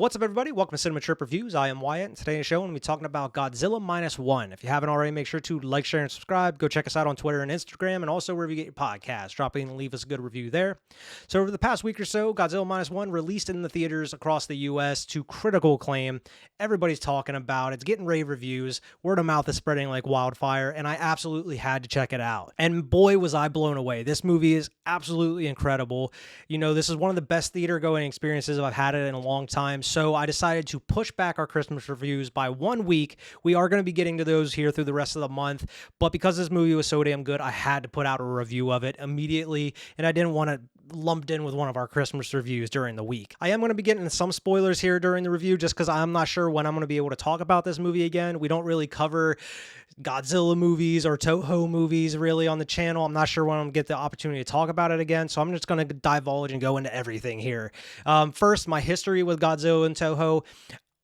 What's up, everybody? Welcome to Cinema Trip Reviews. I am Wyatt, and today's show, I'm going to be talking about Godzilla Minus One. If you haven't already, make sure to like, share, and subscribe. Go check us out on Twitter and Instagram, and also wherever you get your podcasts. Drop in and leave us a good review there. So over the past week or so, Godzilla Minus One released in the theaters across the U.S. to critical acclaim. Everybody's talking about it. It's getting rave reviews. Word of mouth is spreading like wildfire, and I absolutely had to check it out. And boy, was I blown away. This movie is absolutely incredible. You know, this is one of the best theater-going experiences I've had it in a long time, so I decided to push back our Christmas reviews by 1 week. We are going to be getting to those here through the rest of the month, but because this movie was so damn good, I had to put out a review of it immediately, and I didn't want to lumped in with one of our Christmas reviews during the week. I am going to be getting some spoilers here during the review just because I'm not sure when I'm going to be able to talk about this movie again. We don't really cover Godzilla movies or Toho movies really on the channel. I'm not sure when I'm going to get the opportunity to talk about it again, so I'm just going to divulge and go into everything here. First, my history with Godzilla and Toho.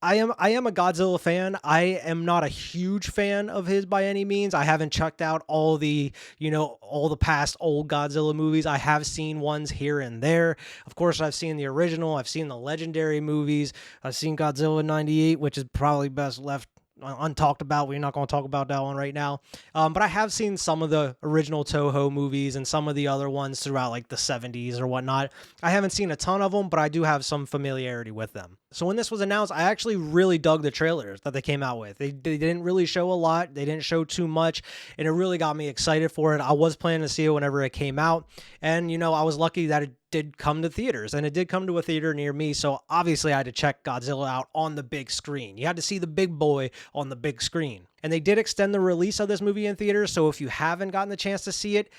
I am a Godzilla fan. I am not a huge fan of his by any means. I haven't checked out all the past old Godzilla movies. I have seen ones here and there. Of course, I've seen the original. I've seen the legendary movies. I've seen Godzilla 98, which is probably best left untalked about. We're not going to talk about that one right now. But I have seen some of the original Toho movies and some of the other ones throughout like the 70s or whatnot. I haven't seen a ton of them, but I do have some familiarity with them. So when this was announced, I actually really dug the trailers that they came out with. They didn't really show a lot. They didn't show too much, and it really got me excited for it. I was planning to see it whenever it came out, and I was lucky that it did come to theaters, and it did come to a theater near me, so obviously I had to check Godzilla out on the big screen. You had to see the big boy on the big screen. And they did extend the release of this movie in theaters, so if you haven't gotten the chance to see it,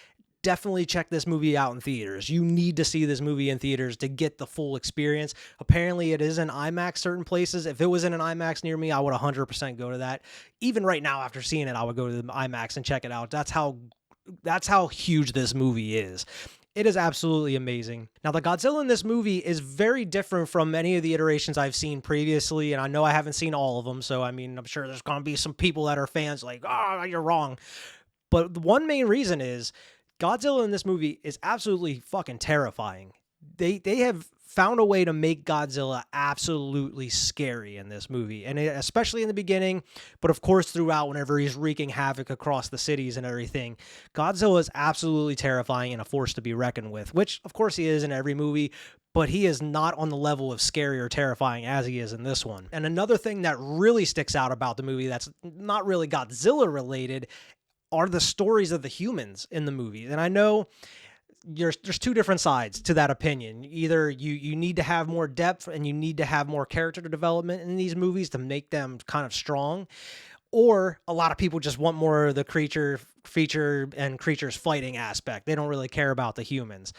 definitely check this movie out in theaters. You need to see this movie in theaters to get the full experience. Apparently, it is in IMAX certain places. If it was in an IMAX near me, I would 100% go to that. Even right now, after seeing it, I would go to the IMAX and check it out. That's how huge this movie is. It is absolutely amazing. Now, the Godzilla in this movie is very different from any of the iterations I've seen previously, and I know I haven't seen all of them, so I'm sure there's going to be some people that are fans like, oh, you're wrong. But the one main reason is Godzilla in this movie is absolutely fucking terrifying. They have found a way to make Godzilla absolutely scary in this movie, and especially in the beginning, but of course throughout whenever he's wreaking havoc across the cities and everything. Godzilla is absolutely terrifying and a force to be reckoned with, which of course he is in every movie, but he is not on the level of scary or terrifying as he is in this one. And another thing that really sticks out about the movie that's not really Godzilla related are the stories of the humans in the movie. And I know there's two different sides to that opinion. Either you need to have more depth and you need to have more character development in these movies to make them kind of strong, or a lot of people just want more of the creatures fighting aspect. They don't really care about the humans.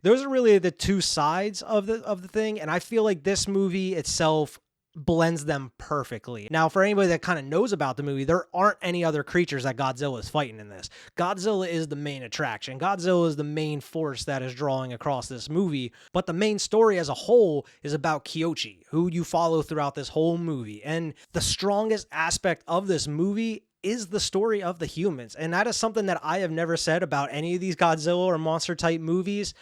Those are really the two sides of the thing, and I feel like this movie itself blends them perfectly. Now, for anybody that kind of knows about the movie, there aren't any other creatures that Godzilla is fighting in this. Godzilla is the main attraction. Godzilla is the main force that is drawing across this movie, but the main story as a whole is about Kyoshi, who you follow throughout this whole movie. And the strongest aspect of this movie is the story of the humans. And that is something that I have never said about any of these Godzilla or monster type movies.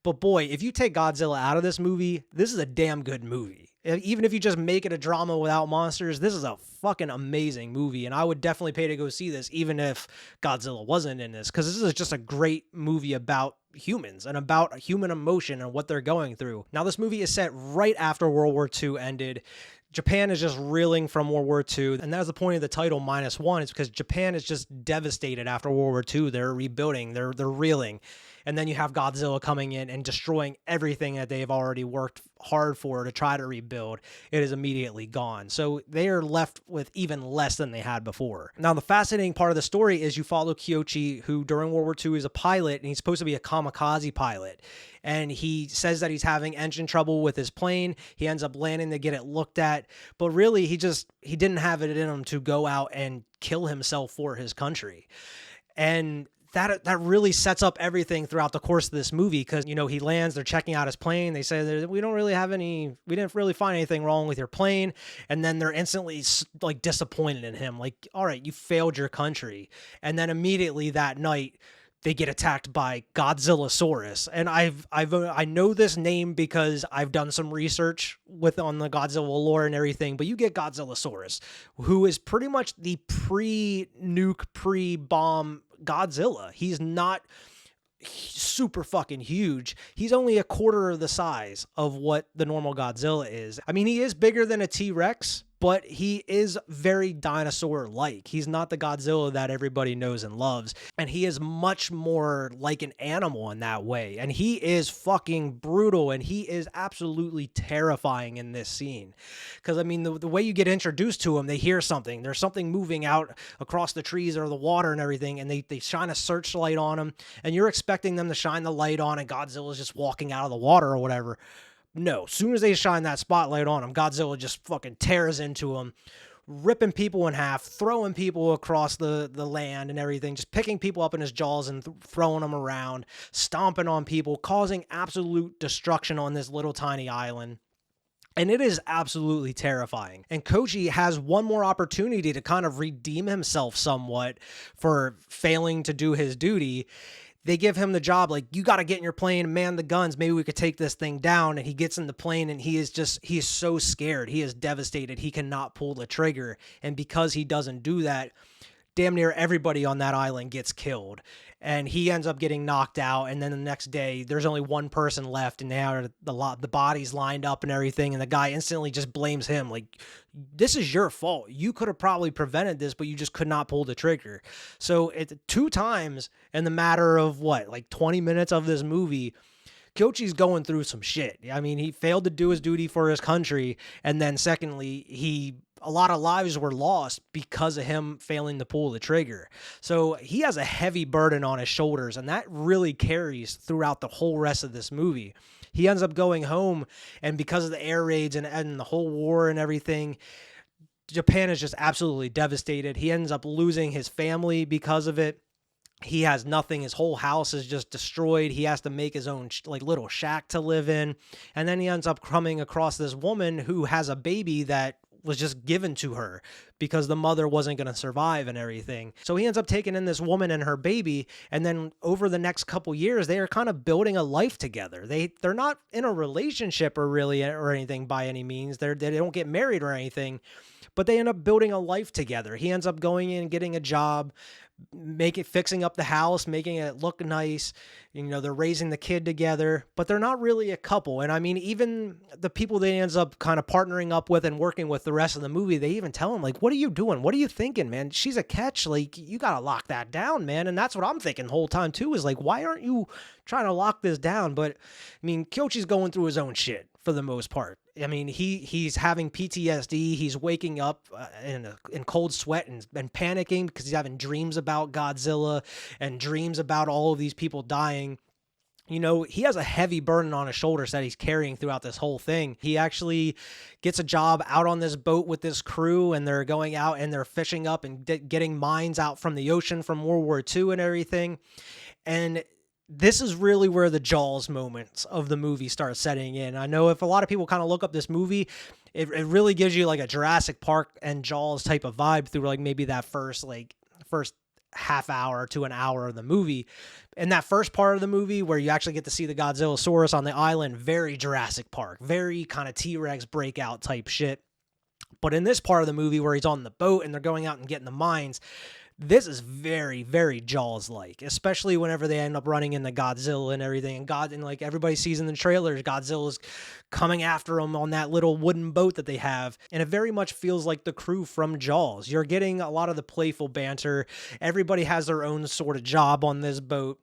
But boy, if you take Godzilla out of this movie, this is a damn good movie. Even if you just make it a drama without monsters, this is a fucking amazing movie, and I would definitely pay to go see this, even if Godzilla wasn't in this, because this is just a great movie about humans and about human emotion and what they're going through. Now, this movie is set right after World War II ended. Japan is just reeling from World War II, and that's the point of the title Minus One, is because Japan is just devastated after World War II. They're rebuilding, they're reeling. And then you have Godzilla coming in and destroying everything that they've already worked hard for to try to rebuild. It is immediately gone. So they are left with even less than they had before. Now, the fascinating part of the story is you follow Kyoshi, who during World War II is a pilot, and he's supposed to be a kamikaze pilot. And he says that he's having engine trouble with his plane. He ends up landing to get it looked at. But really, he didn't have it in him to go out and kill himself for his country. And that really sets up everything throughout the course of this movie, because he lands, they're checking out his plane, they say we didn't really find anything wrong with your plane, and then they're instantly like disappointed in him, like, all right, you failed your country. And then immediately that night they get attacked by Godzillasaurus. And I know this name because I've done some research on the Godzilla lore and everything, but you get Godzillasaurus, who is pretty much the pre-nuke, pre-bomb Godzilla. He's not super fucking huge. He's only a quarter of the size of what the normal Godzilla is. I mean, he is bigger than a T-Rex, but he is very dinosaur-like. He's not the Godzilla that everybody knows and loves, and he is much more like an animal in that way. And he is fucking brutal, and he is absolutely terrifying in this scene. Because, I mean, the way you get introduced to him, they hear something. There's something moving out across the trees or the water and everything, and they shine a searchlight on him, and you're expecting them to shine the light on, and Godzilla's just walking out of the water or whatever. No, as soon as they shine that spotlight on him, Godzilla just fucking tears into him, ripping people in half, throwing people across the land and everything, just picking people up in his jaws and throwing them around, stomping on people, causing absolute destruction on this little tiny island. And it is absolutely terrifying. And Koji has one more opportunity to kind of redeem himself somewhat for failing to do his duty. They give him the job, like, you got to get in your plane and man the guns. Maybe we could take this thing down. And he gets in the plane and he is so scared. He is devastated. He cannot pull the trigger. And because he doesn't do that, damn near everybody on that island gets killed. And he ends up getting knocked out. And then the next day, there's only one person left, and they have the bodies lined up and everything. And the guy instantly just blames him. Like, this is your fault. You could have probably prevented this, but you just could not pull the trigger. So it's 2 times in the matter of like 20 minutes of this movie, Kyochi's going through some shit. I mean, he failed to do his duty for his country. And then secondly, a lot of lives were lost because of him failing to pull the trigger. So he has a heavy burden on his shoulders, and that really carries throughout the whole rest of this movie. He ends up going home, and because of the air raids and the whole war and everything, Japan is just absolutely devastated. He ends up losing his family because of it. He has nothing. His whole house is just destroyed. He has to make his own little shack to live in. And then he ends up coming across this woman who has a baby that was just given to her because the mother wasn't going to survive and everything. So he ends up taking in this woman and her baby. And then over the next couple years, they are kind of building a life together. They're not in a relationship or anything by any means. They don't get married or anything, but they end up building a life together. He ends up going in, getting a job, fixing up the house, making it look nice. You know, they're raising the kid together, but they're not really a couple. And I mean, even the people they ends up kind of partnering up with and working with the rest of the movie, they even tell him, like, what are you doing? What are you thinking, man? She's a catch. Like, you got to lock that down, man. And that's what I'm thinking the whole time too, is like, why aren't you trying to lock this down? But I mean, Kyochi's going through his own shit for the most part. I mean, he's having PTSD. He's waking up in cold sweat and panicking because he's having dreams about Godzilla and dreams about all of these people dying. You know, he has a heavy burden on his shoulders that he's carrying throughout this whole thing. He actually gets a job out on this boat with this crew, and they're going out and they're fishing up and getting mines out from the ocean from World War II and everything. And this is really where the Jaws moments of the movie start setting in. I know if a lot of people kind of look up this movie, it really gives you like a Jurassic Park and Jaws type of vibe through like maybe that first half hour to an hour of the movie. In that first part of the movie where you actually get to see the Godzillasaurus on the island, very Jurassic Park, very kind of T-Rex breakout type shit. But in this part of the movie where he's on the boat and they're going out and getting the mines, this is very, very Jaws-like, especially whenever they end up running into Godzilla and everything. And like everybody sees in the trailers, Godzilla's coming after them on that little wooden boat that they have. And it very much feels like the crew from Jaws. You're getting a lot of the playful banter. Everybody has their own sort of job on this boat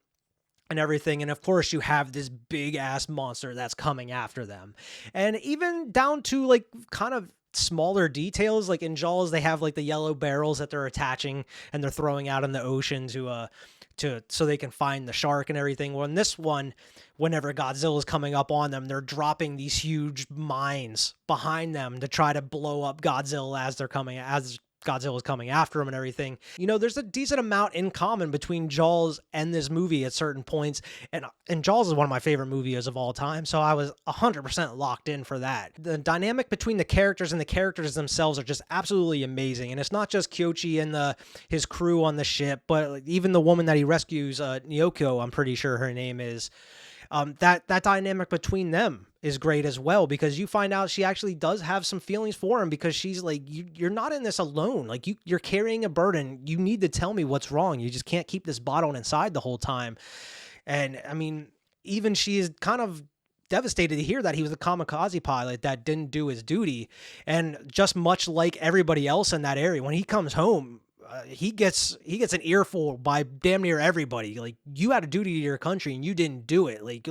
and everything. And of course you have this big ass monster that's coming after them. And even down to like kind of smaller details, like in Jaws, they have like the yellow barrels that they're attaching and they're throwing out in the ocean so they can find the shark and everything. Well, in this one, whenever Godzilla's coming up on them, they're dropping these huge mines behind them to try to blow up Godzilla as Godzilla's coming after him and everything. There's a decent amount in common between Jaws and this movie at certain points. And Jaws is one of my favorite movies of all time, so I was 100% locked in for that. The dynamic between the characters and the characters themselves are just absolutely amazing. And it's not just Kyoichi and his crew on the ship, but even the woman that he rescues, Nyoko, I'm pretty sure her name is. That dynamic between them is great as well, because you find out she actually does have some feelings for him, because she's like, you're not in this alone. Like, you're carrying a burden. You need to tell me what's wrong. You just can't keep this bottled inside the whole time. And I mean, even she is kind of devastated to hear that he was a kamikaze pilot that didn't do his duty. And just much like everybody else in that area, when he comes home, he gets an earful by damn near everybody. Like, you had a duty to your country and you didn't do it. Like,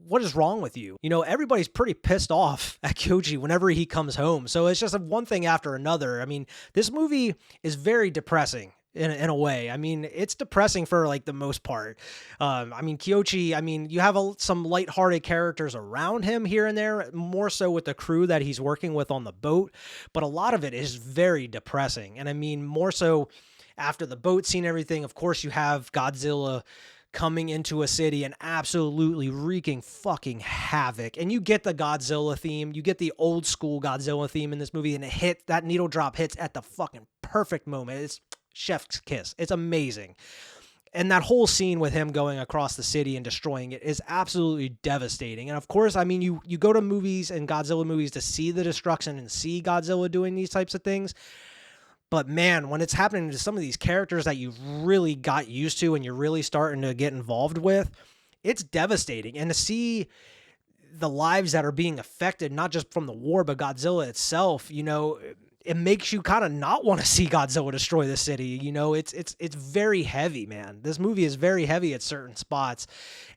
what is wrong with you? Everybody's pretty pissed off at Kyoichi whenever he comes home. So it's just one thing after another. I mean, this movie is very depressing in a way. I mean, it's depressing for like the most part. I mean, Kyoichi, I mean, you have some lighthearted characters around him here and there, more so with the crew that he's working with on the boat, but a lot of it is very depressing. And I mean, more so after the boat scene, everything, of course, you have Godzilla coming into a city and absolutely wreaking fucking havoc. And you get the Godzilla theme, you get the old school Godzilla theme in this movie, and that needle drop hits at the fucking perfect moment. It's chef's kiss. It's amazing. And that whole scene with him going across the city and destroying it is absolutely devastating. And of course, I mean, you go to movies and Godzilla movies to see the destruction and see Godzilla doing these types of things. But man, when it's happening to some of these characters that you've really got used to and you're really starting to get involved with, it's devastating. And to see the lives that are being affected, not just from the war, but Godzilla itself, it makes you kind of not want to see Godzilla destroy the city. It's very heavy, man. This movie is very heavy at certain spots.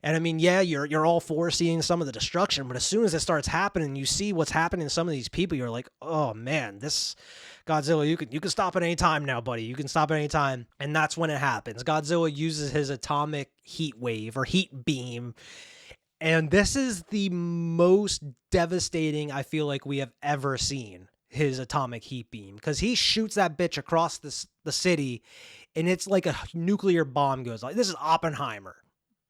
And I mean, yeah, you're all for seeing some of the destruction, but as soon as it starts happening, you see what's happening to some of these people, you're like, oh man, this Godzilla, you can stop at any time now, buddy. You can stop at any time. And that's when it happens. Godzilla uses his atomic heat wave or heat beam. And this is the most devastating I feel like we have ever seen, his atomic heat beam, because he shoots that bitch across the city, and it's like a nuclear bomb goes. Like, this is Oppenheimer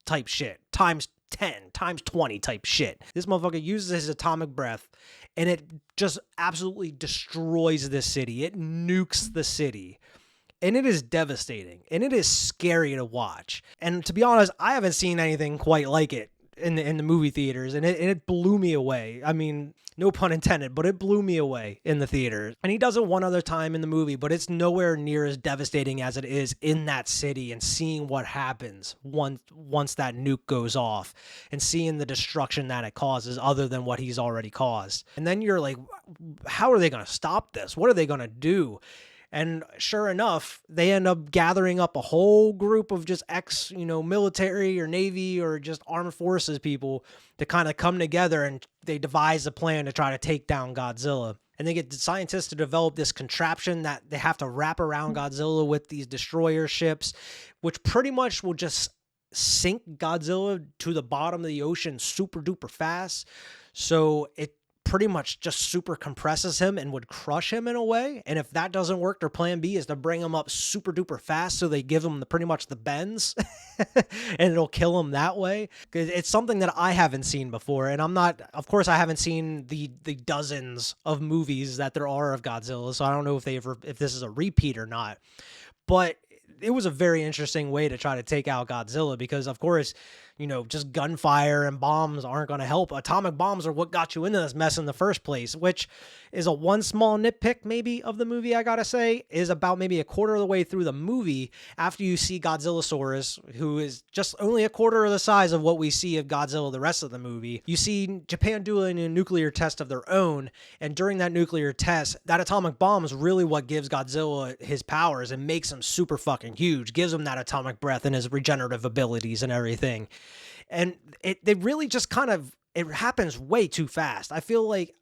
type shit, times 10, times 20 type shit. This motherfucker uses his atomic breath, and it just absolutely destroys this city. It nukes the city. And it is devastating, and it is scary to watch. And to be honest, I haven't seen anything quite like it in the movie theaters, and it blew me away. I mean, no pun intended, but it blew me away in the theaters. And he does it one other time in the movie, but it's nowhere near as devastating as it is in that city, and seeing what happens once that nuke goes off and seeing the destruction that it causes other than what he's already caused. And then you're like, how are they going to stop this? What are they going to do? And sure enough, they end up gathering up a whole group of just military or Navy or just armed forces people to kind of come together, and they devise a plan to try to take down Godzilla. And they get the scientists to develop this contraption that they have to wrap around Godzilla with these destroyer ships, which pretty much will just sink Godzilla to the bottom of the ocean super duper fast. So it pretty much just super compresses him and would crush him in a way. And if that doesn't work, their plan B is to bring him up super duper fast, so they give him pretty much the bends and it'll kill him that way. It's something that I haven't seen before, and of course I haven't seen the dozens of movies that there are of Godzilla, so I don't know if this is a repeat or not. But it was a very interesting way to try to take out Godzilla, because of course, just gunfire and bombs aren't going to help. Atomic bombs are what got you into this mess in the first place, which is a one small nitpick maybe of the movie, I gotta say, is about maybe a quarter of the way through the movie, after you see Godzillasaurus, who is just only a quarter of the size of what we see of Godzilla the rest of the movie. You see Japan doing a nuclear test of their own, and during that nuclear test, that atomic bomb is really what gives Godzilla his powers and makes him super fucking huge, gives him that atomic breath and his regenerative abilities and everything. And they really just it happens way too fast. I feel like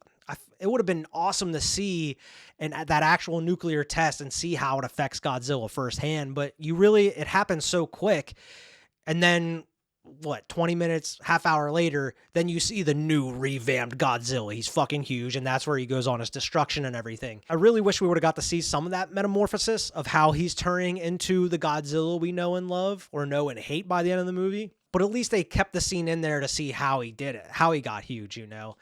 it would have been awesome to see that actual nuclear test and see how it affects Godzilla firsthand, but it happens so quick. And then what, 20 minutes, half hour later, then you see the new revamped Godzilla. He's fucking huge, and that's where he goes on his destruction and everything. I really wish we would have got to see some of that metamorphosis of how he's turning into the Godzilla we know and love, or know and hate by the end of the movie. But at least they kept the scene in there to see how he did it, how he got huge, you know.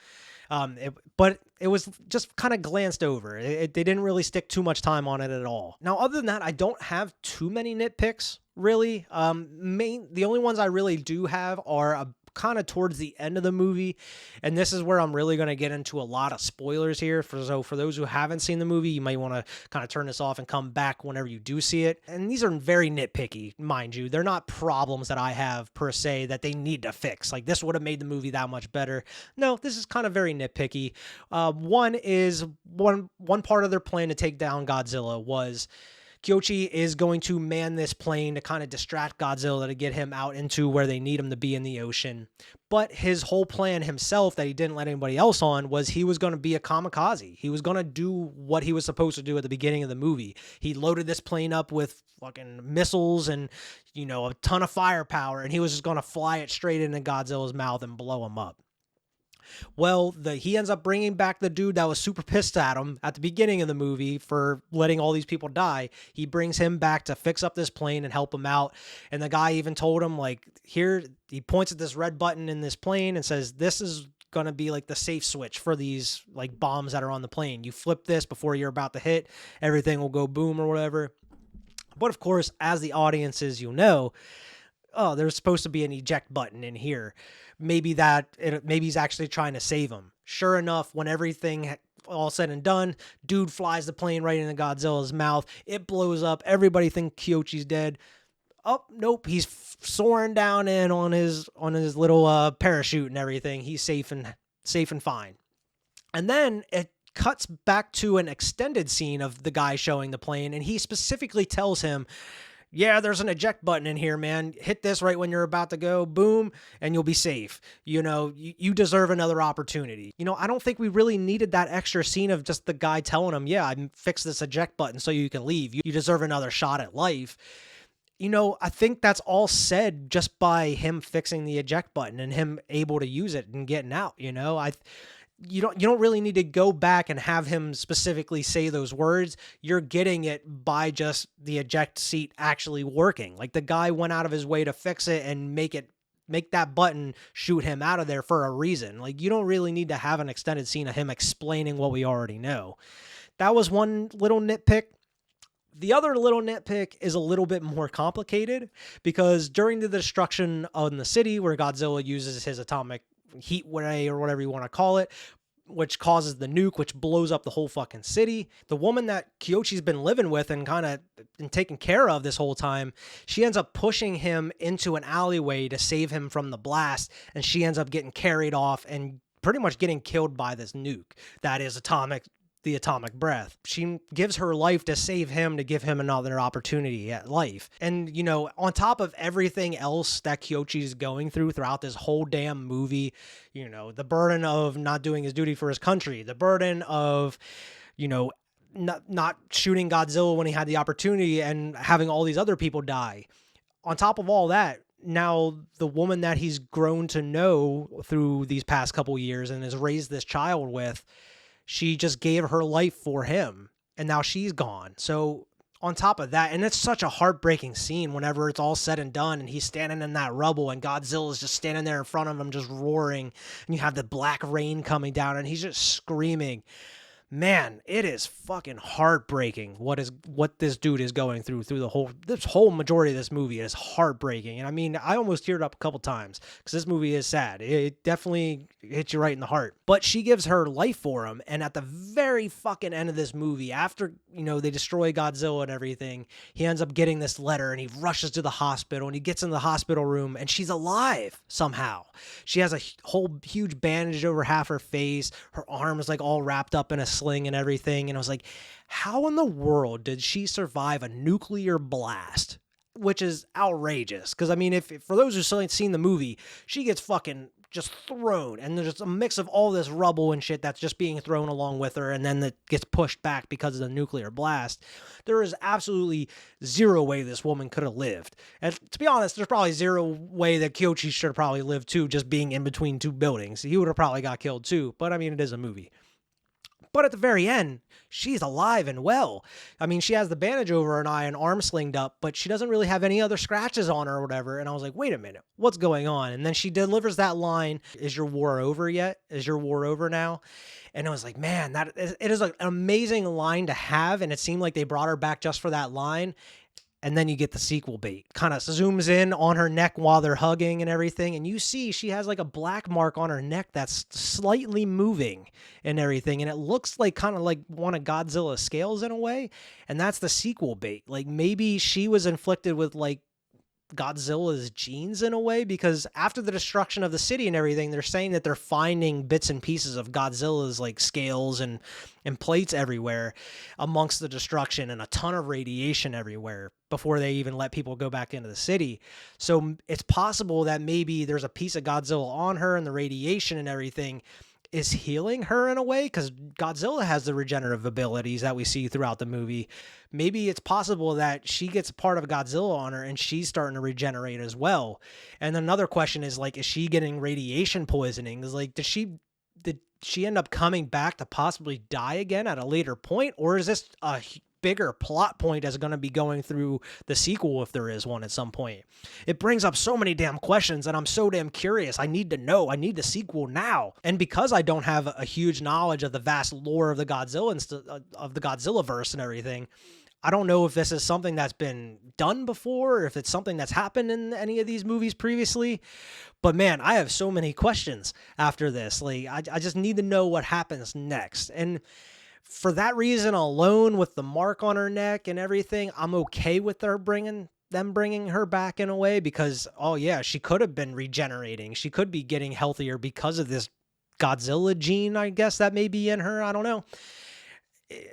But it was just kind of glanced over. They didn't really stick too much time on it at all. Now, other than that, I don't have too many nitpicks, really. The only ones I really do have are kind of towards the end of the movie, and this is where I'm really going to get into a lot of spoilers here. So for those who haven't seen the movie, you might want to kind of turn this off and come back whenever you do see it. And these are very nitpicky, mind you. They're not problems that I have per se that they need to fix. Like, this would have made the movie that much better. No, this is kind of very nitpicky. One is one part of their plan to take down Godzilla was Kyoshi is going to man this plane to kind of distract Godzilla to get him out into where they need him to be in the ocean. But his whole plan himself that he didn't let anybody else on was he was going to be a kamikaze. He was going to do what he was supposed to do at the beginning of the movie. He loaded this plane up with fucking missiles and, you know, a ton of firepower, and he was just going to fly it straight into Godzilla's mouth and blow him up. Well, he ends up bringing back the dude that was super pissed at him at the beginning of the movie for letting all these people die. He brings him back to fix up this plane and help him out. And the guy even told him, like, here, he points at this red button in this plane and says, this is going to be like the safe switch for these like bombs that are on the plane. You flip this before you're about to hit, everything will go boom or whatever. But of course, as the audiences, you know, oh, there's supposed to be an eject button in here. Maybe he's actually trying to save him. Sure enough, when everything all said and done, dude flies the plane right into Godzilla's mouth. It blows up. Everybody thinks Kyoshi's dead. Oh, nope. He's soaring down in on his little parachute and everything. He's safe and fine. And then it cuts back to an extended scene of the guy showing the plane, and he specifically tells him, yeah, there's an eject button in here, man. Hit this right when you're about to go, boom, and you'll be safe. You know, you deserve another opportunity. You know, I don't think we really needed that extra scene of just the guy telling him, yeah, I fixed this eject button so you can leave. You deserve another shot at life. You know, I think that's all said just by him fixing the eject button and him able to use it and getting out, you know. You don't really need to go back and have him specifically say those words. You're getting it by just the eject seat actually working. Like, the guy went out of his way to fix it and make that button shoot him out of there for a reason. Like, you don't really need to have an extended scene of him explaining what we already know. That was one little nitpick. The other little nitpick is a little bit more complicated, because during the destruction of the city where Godzilla uses his atomic heat ray or whatever you want to call it, which causes the nuke, which blows up the whole fucking city. The woman that Kyoshi's been living with and kind of been taken care of this whole time, she ends up pushing him into an alleyway to save him from the blast, and she ends up getting carried off and pretty much getting killed by this nuke that is the atomic breath. She gives her life to save him, to give him another opportunity at life. And, you know, on top of everything else that Kyoshi's going throughout this whole damn movie, you know, the burden of not doing his duty for his country, the burden of, you know, not shooting Godzilla when he had the opportunity and having all these other people die. On top of all that, now the woman that he's grown to know through these past couple years and has raised this child with, she just gave her life for him, and now she's gone. So on top of that, and it's such a heartbreaking scene whenever it's all said and done, and he's standing in that rubble, and Godzilla's just standing there in front of him, just roaring, and you have the black rain coming down, and he's just screaming. Man, it is fucking heartbreaking what this dude is going through this whole majority of this movie is heartbreaking. And I mean, I almost teared up a couple times because this movie is sad. It definitely hits you right in the heart. But she gives her life for him, and at the very fucking end of this movie, after, you know, they destroy Godzilla and everything, he ends up getting this letter, and he rushes to the hospital, and he gets in the hospital room, and she's alive somehow. She has a whole huge bandage over half her face. Her arm is like all wrapped up in a sling and everything, and I was like, how in the world did she survive a nuclear blast? Which is outrageous, because I mean, if for those who still ain't seen the movie, she gets fucking just thrown, and there's just a mix of all this rubble and shit that's just being thrown along with her, and then that gets pushed back because of the nuclear blast. There is absolutely zero way this woman could have lived. And to be honest, there's probably zero way that Kyoshi should have probably lived too, just being in between two buildings. He would have probably got killed too, but I mean, it is a movie. But at the very end, she's alive and well. I mean, she has the bandage over her eye and arm slinged up, but she doesn't really have any other scratches on her or whatever. And I was like, wait a minute, what's going on? And then she delivers that line, "Is your war over yet? Is your war over now?" And I was like, man, it is an amazing line to have. And it seemed like they brought her back just for that line. And then you get the sequel bait. Kind of zooms in on her neck while they're hugging and everything. And you see she has like a black mark on her neck that's slightly moving and everything. And it looks like kind of like one of Godzilla's scales in a way. And that's the sequel bait. Like maybe she was inflicted with like Godzilla's genes in a way, because after the destruction of the city and everything, they're saying that they're finding bits and pieces of Godzilla's like scales and plates everywhere amongst the destruction, and a ton of radiation everywhere before they even let people go back into the city. So it's possible that maybe there's a piece of Godzilla on her, and the radiation and everything is healing her in a way, because Godzilla has the regenerative abilities that we see throughout the movie. Maybe it's possible that she gets a part of Godzilla on her and she's starting to regenerate as well. And then another question is like, is she getting radiation poisoning? Is like, did she end up coming back to possibly die again at a later point? Or is this a bigger plot point that's going to be going through the sequel, if there is one at some point? It brings up so many damn questions, and I'm so damn curious. I need to know. I need the sequel now. And because I don't have a huge knowledge of the vast lore of the Godzilla verse and everything, I don't know if this is something that's been done before, or if it's something that's happened in any of these movies previously. But man, I have so many questions after this. Like, I just need to know what happens next. And for that reason alone, with the mark on her neck and everything, I'm okay with bringing her back in a way, because, oh yeah, she could have been regenerating. She could be getting healthier because of this Godzilla gene, I guess, that may be in her. I don't know.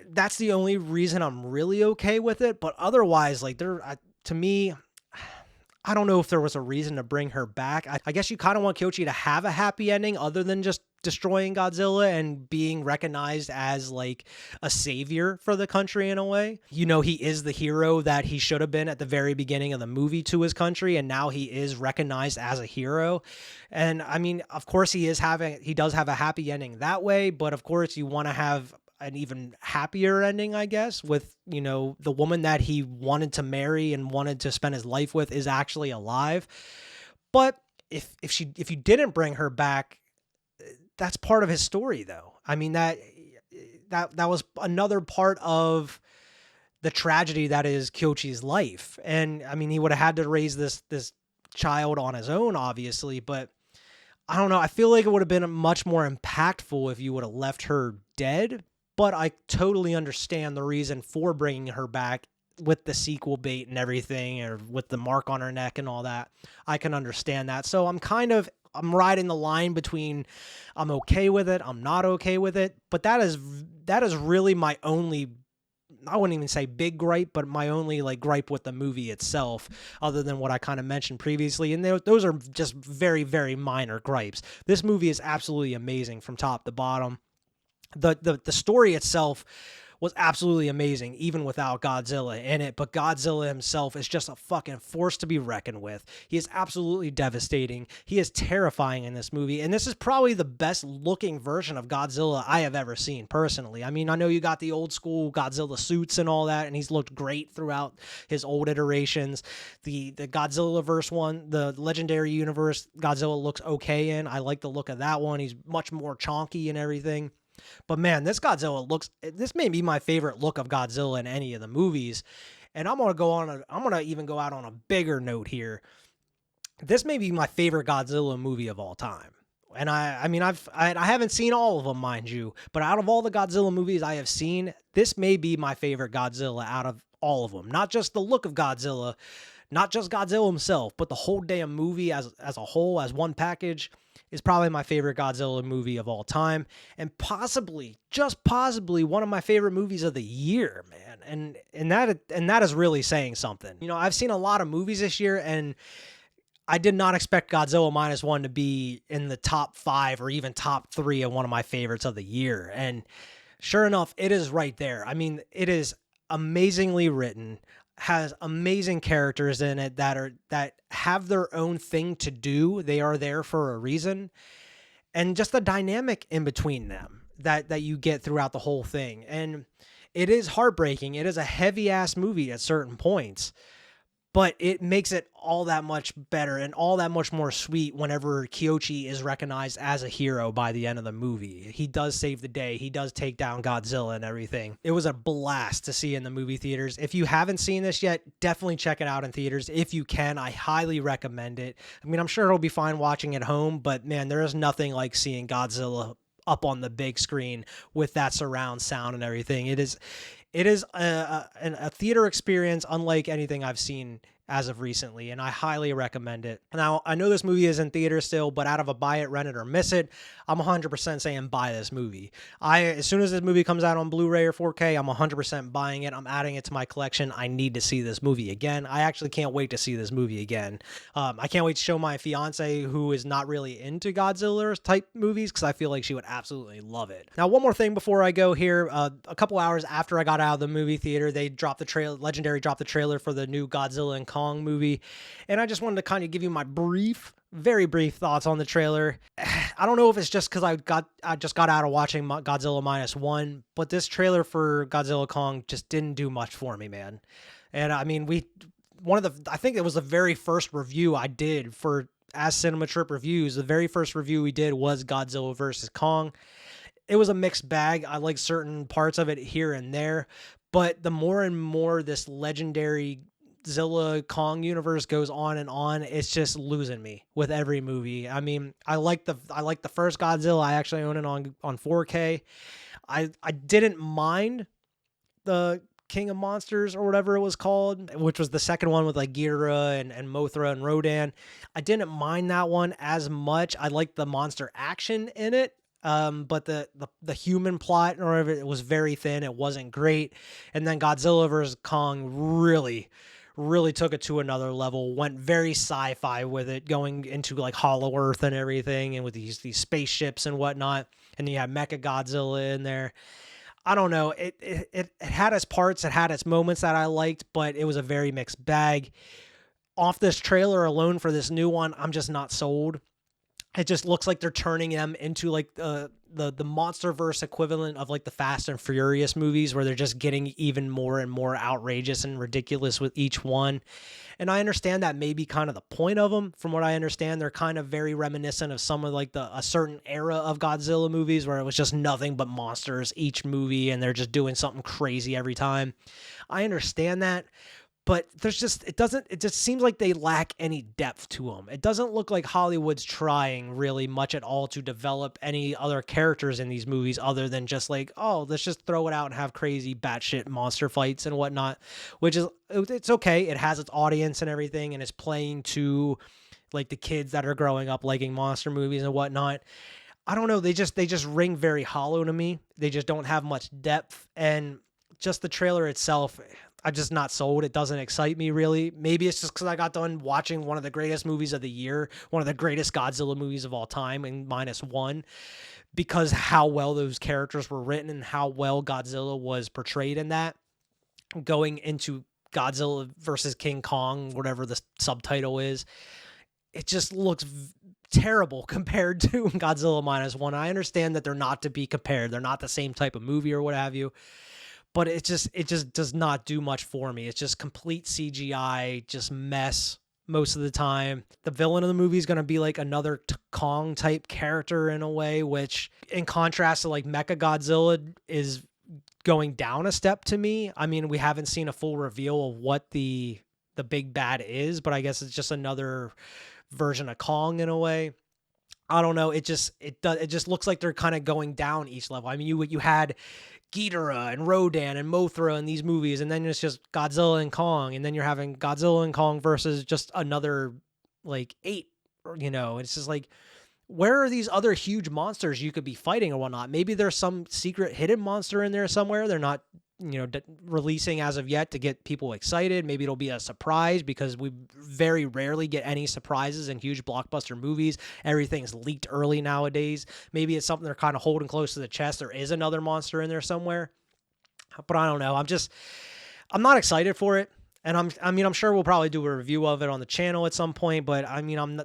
That's the only reason I'm really okay with it. But otherwise, like, to me, I don't know if there was a reason to bring her back. I guess you kind of want Kyoshi to have a happy ending other than just destroying Godzilla and being recognized as like a savior for the country in a way. You know, he is the hero that he should have been at the very beginning of the movie to his country, and now he is recognized as a hero. And I mean, of course he does have a happy ending that way, but of course you want to have an even happier ending, I guess, with, you know, the woman that he wanted to marry and wanted to spend his life with is actually alive. But if you didn't bring her back, that's part of his story, though. I mean, that was another part of the tragedy that is Kyoshi's life. And I mean, he would have had to raise this child on his own, obviously, but I don't know. I feel like it would have been much more impactful if you would have left her dead. But I totally understand the reason for bringing her back with the sequel bait and everything, or with the mark on her neck and all that. I can understand that. So I'm riding the line between I'm okay with it, I'm not okay with it. But that is really my only, I wouldn't even say big gripe, but my only like gripe with the movie itself, other than what I kind of mentioned previously. And those are just very, very minor gripes. This movie is absolutely amazing from top to bottom. The story itself was absolutely amazing, even without Godzilla in it. But Godzilla himself is just a fucking force to be reckoned with. He is absolutely devastating. He is terrifying in this movie. And this is probably the best looking version of Godzilla I have ever seen, personally. I mean, I know you got the old school Godzilla suits and all that, and he's looked great throughout his old iterations. The Godzilla verse one, the Legendary Universe, Godzilla looks okay in. I like the look of that one. He's much more chonky and everything. But man, this may be my favorite look of Godzilla in any of the movies. And I'm going to even go out on a bigger note here. This may be my favorite Godzilla movie of all time. And I haven't seen all of them, mind you, but out of all the Godzilla movies I have seen, this may be my favorite Godzilla out of all of them. Not just the look of Godzilla, not just Godzilla himself, but the whole damn movie as a whole, as one package, is probably my favorite Godzilla movie of all time, and possibly, just possibly, one of my favorite movies of the year, man. And that is really saying something. You know, I've seen a lot of movies this year, and I did not expect Godzilla minus one to be in the top 5 or even top 3 of one of my favorites of the year. And sure enough, it is right there. I mean, it is amazingly written, has amazing characters in it that have their own thing to do. They are there for a reason. And just the dynamic in between them that you get throughout the whole thing. And it is heartbreaking. It is a heavy ass movie at certain points, but it makes it all that much better and all that much more sweet whenever Kyoshi is recognized as a hero by the end of the movie. He does save the day. He does take down Godzilla and everything. It was a blast to see in the movie theaters. If you haven't seen this yet, definitely check it out in theaters. If you can, I highly recommend it. I mean, I'm sure it'll be fine watching at home, but man, there is nothing like seeing Godzilla up on the big screen with that surround sound and everything. It is a theater experience unlike anything I've seen as of recently, and I highly recommend it. Now, I know this movie is in theater still, but out of a buy it, rent it, or miss it, I'm 100% saying buy this movie. As soon as this movie comes out on Blu-ray or 4K, I'm 100% buying it. I'm adding it to my collection. I need to see this movie again. I actually can't wait to see this movie again. I can't wait to show my fiance, who is not really into Godzilla type movies, because I feel like she would absolutely love it. Now, one more thing before I go here. A couple hours after I got out of the movie theater, they dropped the trailer. Legendary dropped the trailer for the new Godzilla and Kong movie, and I just wanted to kind of give you my very brief thoughts on the trailer. I don't know if it's just because I just got out of watching Godzilla minus one, but this trailer for Godzilla Kong just didn't do much for me, man. And I mean, I think it was the very first review I did for as Cinema Trip Reviews. The very first review we did was Godzilla versus Kong. It was a mixed bag. I like certain parts of it here and there, but the more and more this legendary Zilla Kong universe goes on, it's just losing me with every movie. I mean, I like the first Godzilla. I actually own it on 4K. I didn't mind the King of Monsters or whatever it was called, which was the second one with like Ghidorah and Mothra and Rodan. I didn't mind that one as much. I liked the monster action in it. But the human plot or whatever, it was very thin. It wasn't great. And then Godzilla vs. Kong really took it to another level, went very sci-fi with it, going into like Hollow Earth and everything, and with these spaceships and whatnot. And then you had Mecha Godzilla in there. I don't know. It had its parts, it had its moments that I liked, but it was a very mixed bag. Off this trailer alone for this new one, I'm just not sold. It just looks like they're turning them into like the MonsterVerse equivalent of like the Fast and Furious movies, where they're just getting even more and more outrageous and ridiculous with each one. And I understand that may be kind of the point of them. From what I understand, they're kind of very reminiscent of some of like a certain era of Godzilla movies where it was just nothing but monsters each movie, and they're just doing something crazy every time. I understand that. But it just seems like they lack any depth to them. It doesn't look like Hollywood's trying really much at all to develop any other characters in these movies other than just like, oh, let's just throw it out and have crazy batshit monster fights and whatnot, which is, it's okay. It has its audience and everything, and it's playing to like the kids that are growing up liking monster movies and whatnot. I don't know. They just ring very hollow to me. They just don't have much depth, and just the trailer itself, I'm just not sold. It doesn't excite me really. Maybe it's just because I got done watching one of the greatest movies of the year, one of the greatest Godzilla movies of all time, in minus one, because how well those characters were written and how well Godzilla was portrayed in that. Going into Godzilla versus King Kong, whatever the subtitle is, it just looks terrible compared to Godzilla minus one. I understand that they're not to be compared. They're not the same type of movie or what have you. But it just does not do much for me. It's just complete CGI, just mess most of the time. The villain of the movie is going to be like another Kong type character in a way, which in contrast to like Mecha Godzilla is going down a step to me. I mean, we haven't seen a full reveal of what the big bad is, but I guess it's just another version of Kong in a way. I don't know. It just looks like they're kind of going down each level. I mean, you had Ghidorah and Rodan and Mothra in these movies, and then it's just Godzilla and Kong, and then you're having Godzilla and Kong versus just another like 8, it's just like, where are these other huge monsters you could be fighting or whatnot? Maybe there's some secret hidden monster in there somewhere they're not releasing as of yet to get people excited. Maybe it'll be a surprise because we very rarely get any surprises in huge blockbuster movies. Everything's leaked early nowadays. Maybe it's something they're kind of holding close to the chest. There is another monster in there somewhere, but I don't know. I'm not excited for it. And I'm sure we'll probably do a review of it on the channel at some point, but I mean,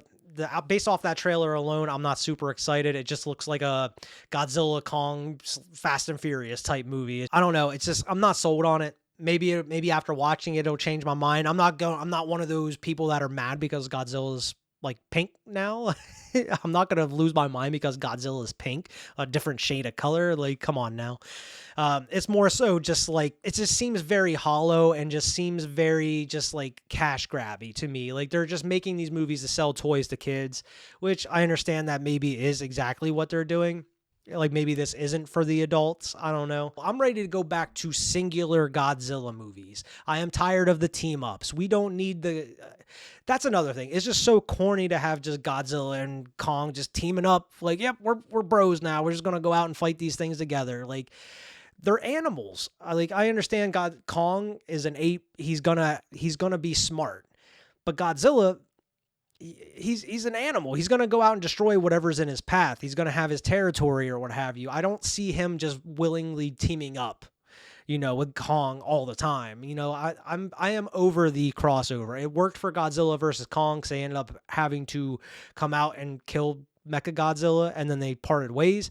based off that trailer alone, I'm not super excited. It just looks like a Godzilla Kong Fast and Furious type movie. I don't know. It's just, I'm not sold on it. Maybe after watching it, it'll change my mind. I'm not one of those people that are mad because Godzilla's like pink now. I'm not going to lose my mind because Godzilla is pink, a different shade of color. Like, come on now. It's more so just like, it just seems very hollow and just seems very just like cash grabby to me. Like they're just making these movies to sell toys to kids, which I understand that maybe is exactly what they're doing. Like maybe this isn't for the adults. I don't know. I'm ready to go back to singular Godzilla movies. I am tired of the team ups. We don't need that's another thing. It's just so corny to have just Godzilla and Kong just teaming up. Like, yep, we're bros now. We're just going to go out and fight these things together. Like, they're animals. I understand Kong is an ape. He's gonna be smart. But Godzilla, he's an animal. He's going to go out and destroy whatever's in his path. He's going to have his territory or what have you. I don't see him just willingly teaming up, with Kong all the time. I am over the crossover. It worked for Godzilla versus Kong, so they ended up having to come out and kill Mechagodzilla, and then they parted ways.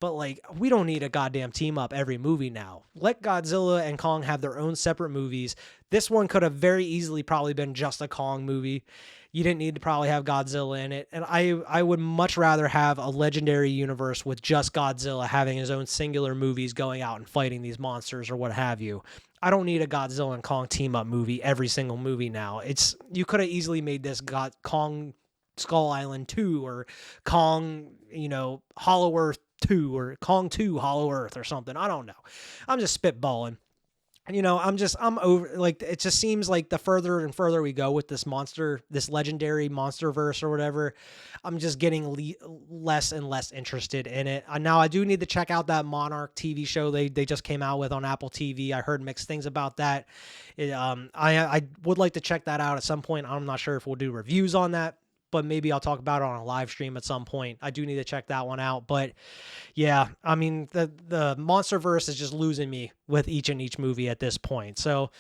But, like, we don't need a goddamn team up every movie now. Let Godzilla and Kong have their own separate movies. This one could have very easily probably been just a Kong movie. You didn't need to probably have Godzilla in it. And I would much rather have a legendary universe with just Godzilla having his own singular movies going out and fighting these monsters or what have you. I don't need a Godzilla and Kong team-up movie every single movie now. You could have easily made this Kong Skull Island 2 or Kong, Hollow Earth 2 or Kong 2 Hollow Earth or something. I don't know. I'm just spitballing. I'm over, like, it just seems like the further and further we go with this legendary monster verse or whatever, I'm just getting less and less interested in it. Now I do need to check out that Monarch TV show they just came out with on Apple TV. I heard mixed things about that. I would like to check that out at some point. I'm not sure if we'll do reviews on that, but maybe I'll talk about it on a live stream at some point. I do need to check that one out. But yeah, I mean, the MonsterVerse is just losing me with each movie at this point. So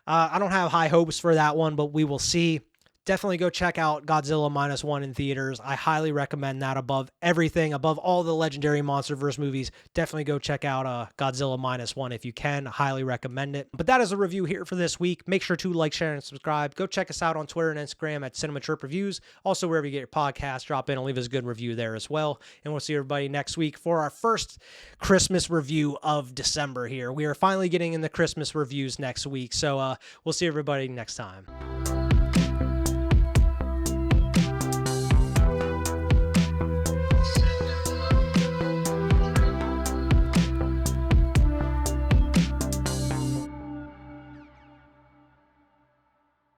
I don't have high hopes for that one, but we will see. Definitely go check out Godzilla -1 in theaters. I highly recommend that above everything, above all the legendary MonsterVerse movies. Definitely go check out Godzilla -1 if you can. Highly recommend it. But that is a review here for this week. Make sure to like, share, and subscribe. Go check us out on Twitter and Instagram at Cinematrip Reviews. Also, wherever you get your podcast, drop in and leave us a good review there as well. And we'll see everybody next week for our first Christmas review of December here. We are finally getting in the Christmas reviews next week. So we'll see everybody next time.